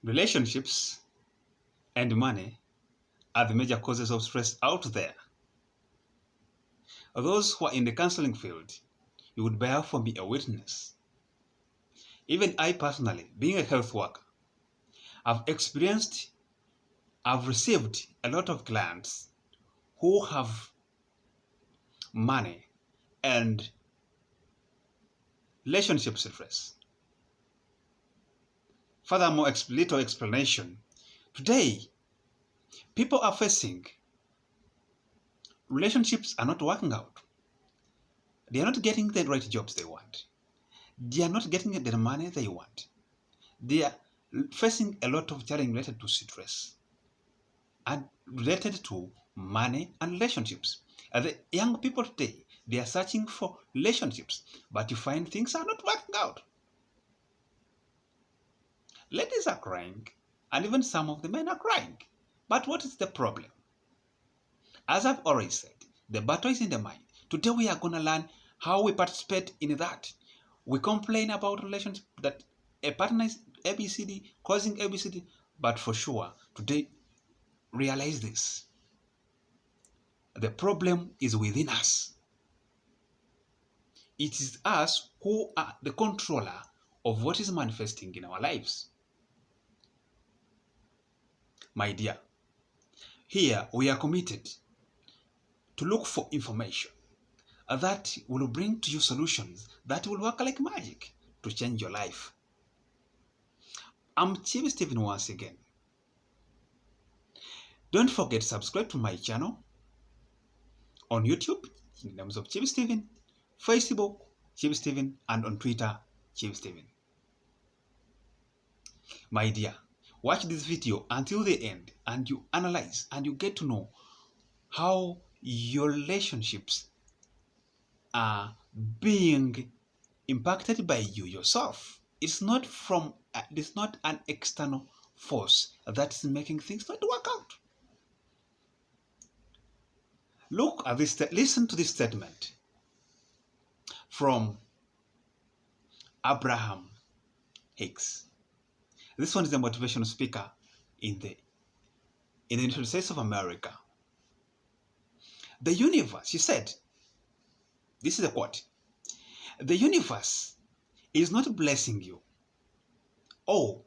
Relationships and money are the major causes of stress out there. Those who are in the counseling field, you would bear for me a witness. Even I personally, being a health worker, I've experienced, I've received a lot of clients who have money and relationship stress. Furthermore, little explanation. Today, people are facing relationships are not working out. They are not getting the right jobs they want. They are not getting the money they want. They are facing a lot of challenge related to stress and related to money and relationships. The young people today, they are searching for relationships, but you find things are not working out. Ladies are crying, and even some of the men are crying. But what is the problem? As I've already said, the battle is in the mind. Today we are going to learn how we participate in that. We complain about relations that a partner is ABCD, causing ABCD, but for sure, today, realize this. The problem is within us. It is us who are the controller of what is manifesting in our lives. My dear, here we are committed to look for information that will bring to you solutions that will work like magic to change your life. I'm Chief Stephen once again. Don't forget to subscribe to my channel on YouTube in the names of Chief Stephen, Facebook, Chief Stephen, and on Twitter, Chief Stephen. My dear, watch this video until the end and you analyze and you get to know how your relationships are being impacted by you yourself. It's not an external force that's making things not work out. Look at this, listen to this statement from Abraham Hicks. This one is a motivational speaker in the United States of America. The universe, she said, this is a quote, the universe is not blessing you or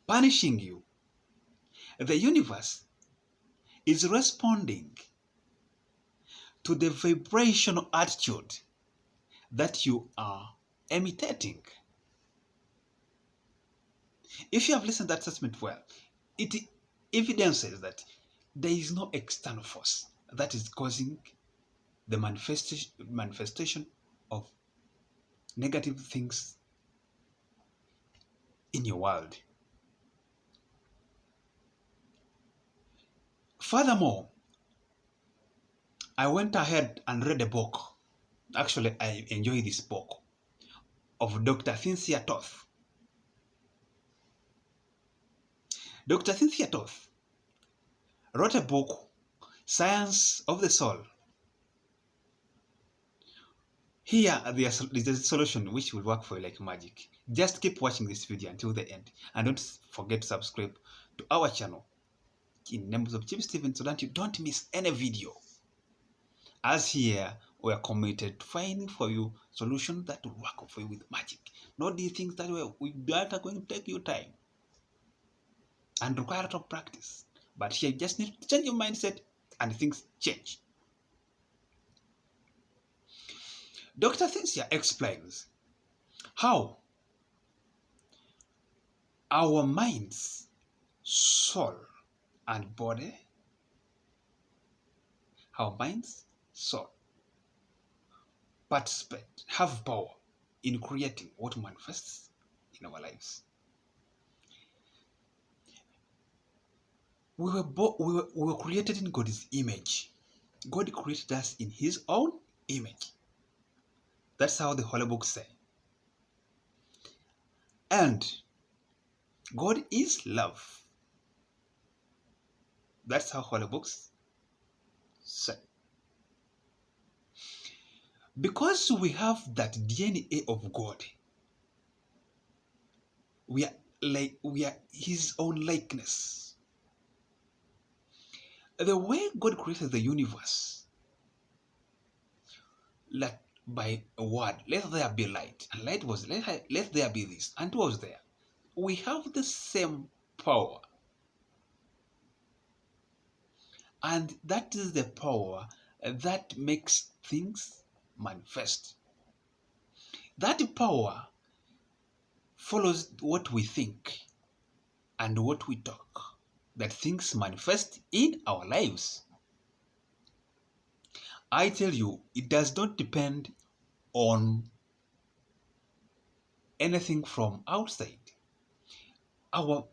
punishing you. The universe is responding to the vibrational attitude that you are emitting. If you have listened to that statement well, it evidences that there is no external force that is causing the manifestation of negative things in your world. Furthermore, I went ahead and read a book. Actually, I enjoy this book of Dr. Cynthia Toth. Dr. Cynthia Toth wrote a book, Science of the Soul. Here is a solution which will work for you like magic. Just keep watching this video until the end and don't forget to subscribe to our channel in names of Chief Stephen so that you don't miss any video. As here, we are committed to finding for you solutions that will work for you with magic. Not these things that are going to take you time and require a lot of practice. But here you just need to change your mindset and things change. Dr. Cynthia explains how our minds, soul, and body, our minds, soul, participate, have power in creating what manifests in our lives. We were created in God's image. God created us in His own image. That's how the Holy Books say. And God is love. That's how Holy Books say. Because we have that DNA of God, like we are his own likeness. The way God created the universe, like by a word, let there be light, and light was let there be this, and it was there. We have the same power, and that is the power that makes things manifest. That power follows what we think and what we talk, that things manifest in our lives. I tell you, it does not depend on anything from outside. Our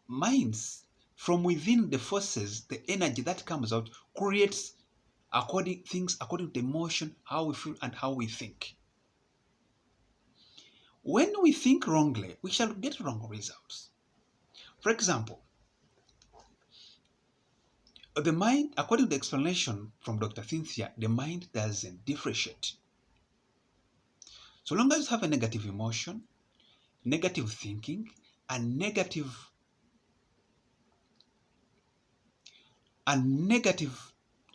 minds, from within, the forces, the energy that comes out, creates things according to emotion, how we feel, and how we think. When we think wrongly, we shall get wrong results. For example, the mind, according to the explanation from Dr. Cynthia, the mind doesn't differentiate. So long as you have a negative emotion, negative thinking, and negative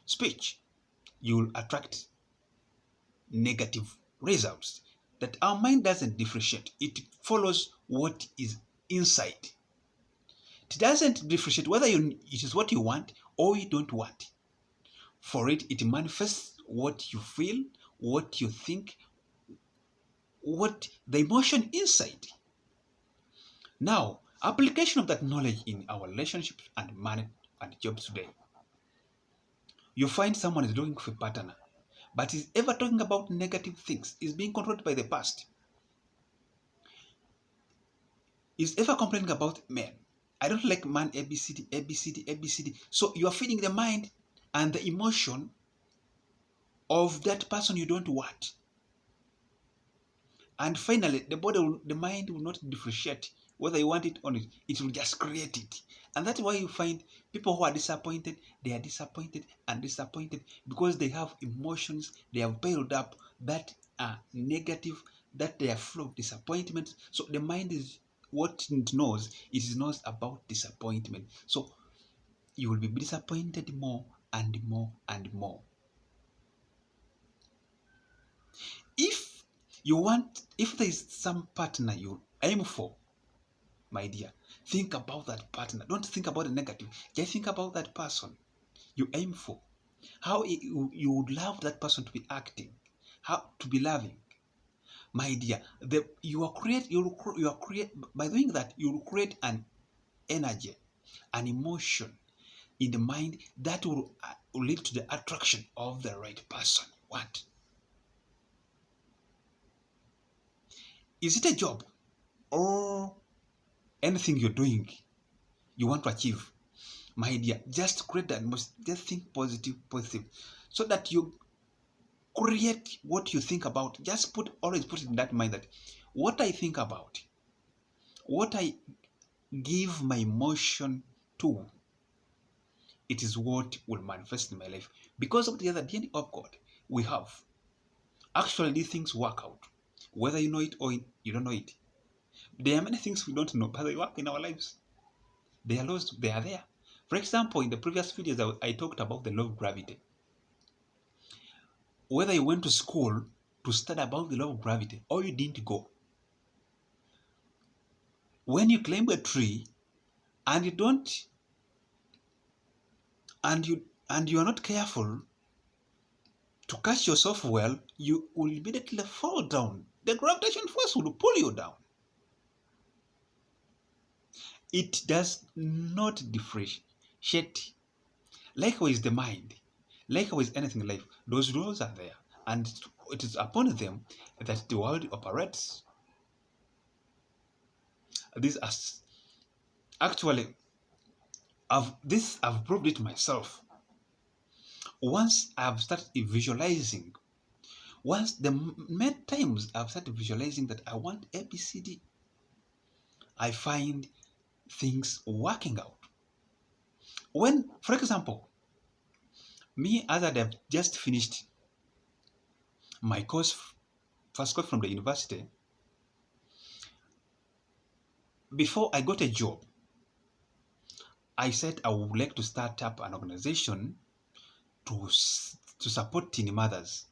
speech, you will attract negative results. That our mind doesn't differentiate. It follows what is inside. It doesn't differentiate whether it is what you want or you don't want. For it, it manifests what you feel, what you think, what the emotion inside. Now, application of that knowledge in our relationships and money and jobs today. You find someone is looking for a partner, but is ever talking about negative things, is being controlled by the past, is ever complaining about men. I don't like man ABCD, ABCD, ABCD. So you are feeding the mind and the emotion of that person you don't want. And finally, the mind will not differentiate whether you want it or not. It will just create it. And that's why you find people who are disappointed, they are disappointed and disappointed because they have emotions they have built up that are negative, that they are full of disappointment. So the mind is what it knows. It knows about disappointment. So you will be disappointed more and more and more. If there is some partner you aim for, my dear, think about that partner. Don't think about the negative. Just think about that person you aim for. How you would love that person to be acting, how to be loving. My dear, by doing that, you will create an energy, an emotion in the mind that will lead to the attraction of the right person. What? Is it a job or anything you're doing you want to achieve? My dear, just create that, just think positive, so that you create what you think about. Just always put it in that mind that what I think about, what I give my emotion to, it is what will manifest in my life. Because of the other DNA of God we have. Actually, these things work out, whether you know it or you don't know it. There are many things we don't know, but they work in our lives. They are there. For example, in the previous videos, I talked about the law of gravity. Whether you went to school to study about the law of gravity or you didn't go, when you climb a tree and you don't, and you are not careful to catch yourself well, you will immediately fall down. The gravitational force will pull you down. It does not differentiate. Likewise, the mind, likewise, anything in life, those rules are there, and it is upon them that the world operates. These are actually, I've proved it myself. Once I've started visualizing, once the many times I've started visualizing that I want ABCD, I find things working out. When, for example, me as I've just finished my first course from the university, before I got a job, I said I would like to start up an organization to support teen mothers.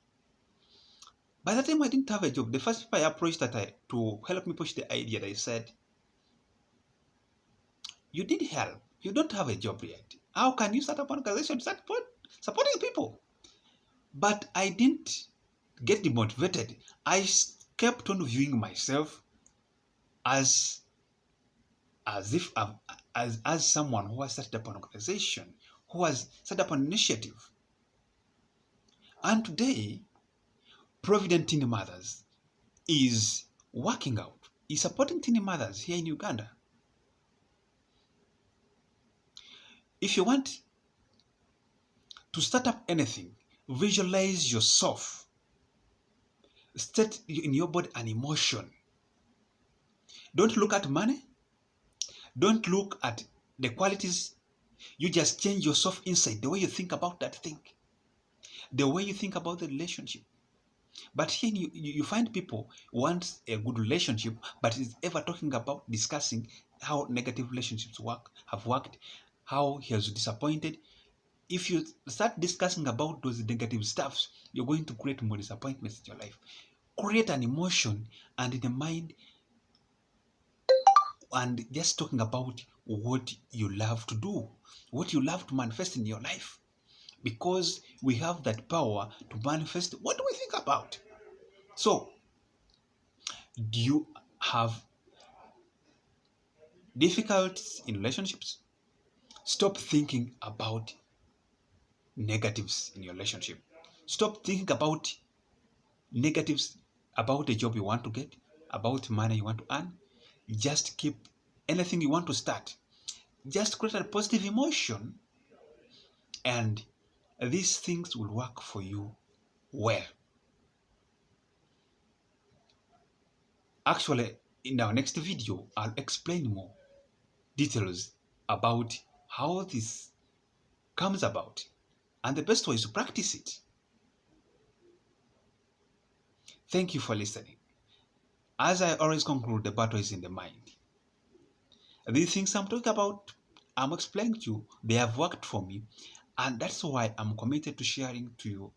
By the time I didn't have a job, the first people I approached to help me push the idea, they said, "You need help. You don't have a job yet. How can you start up an organization to supporting people?" But I didn't get demotivated. I kept on viewing myself as if as someone who has started up an organization, who has set up an initiative. And today, Provident Teen Mothers is working out, is supporting teen mothers here in Uganda. If you want to start up anything, visualize yourself, state in your body an emotion. Don't look at money. Don't look at the qualities. You just change yourself inside, the way you think about that thing, the way you think about the relationship. But here you find people want a good relationship, but is ever talking about discussing how negative relationships have worked, how he has disappointed. If you start discussing about those negative stuffs, you're going to create more disappointments in your life. Create an emotion and in the mind, and just talking about what you love to do, what you love to manifest in your life. Because we have that power to manifest what we think about. So, do you have difficulties in relationships? Stop thinking about negatives in your relationship. Stop thinking about negatives about a job you want to get, about money you want to earn. Just keep anything you want to start. Just create a positive emotion, and these things will work for you well. Actually, in our next video, I'll explain more details about how this comes about, and the best way is to practice it. Thank you for listening. As I always conclude, the battle is in the mind. These things I'm talking about, I'm explaining to you, they have worked for me, and that's why I'm committed to sharing to you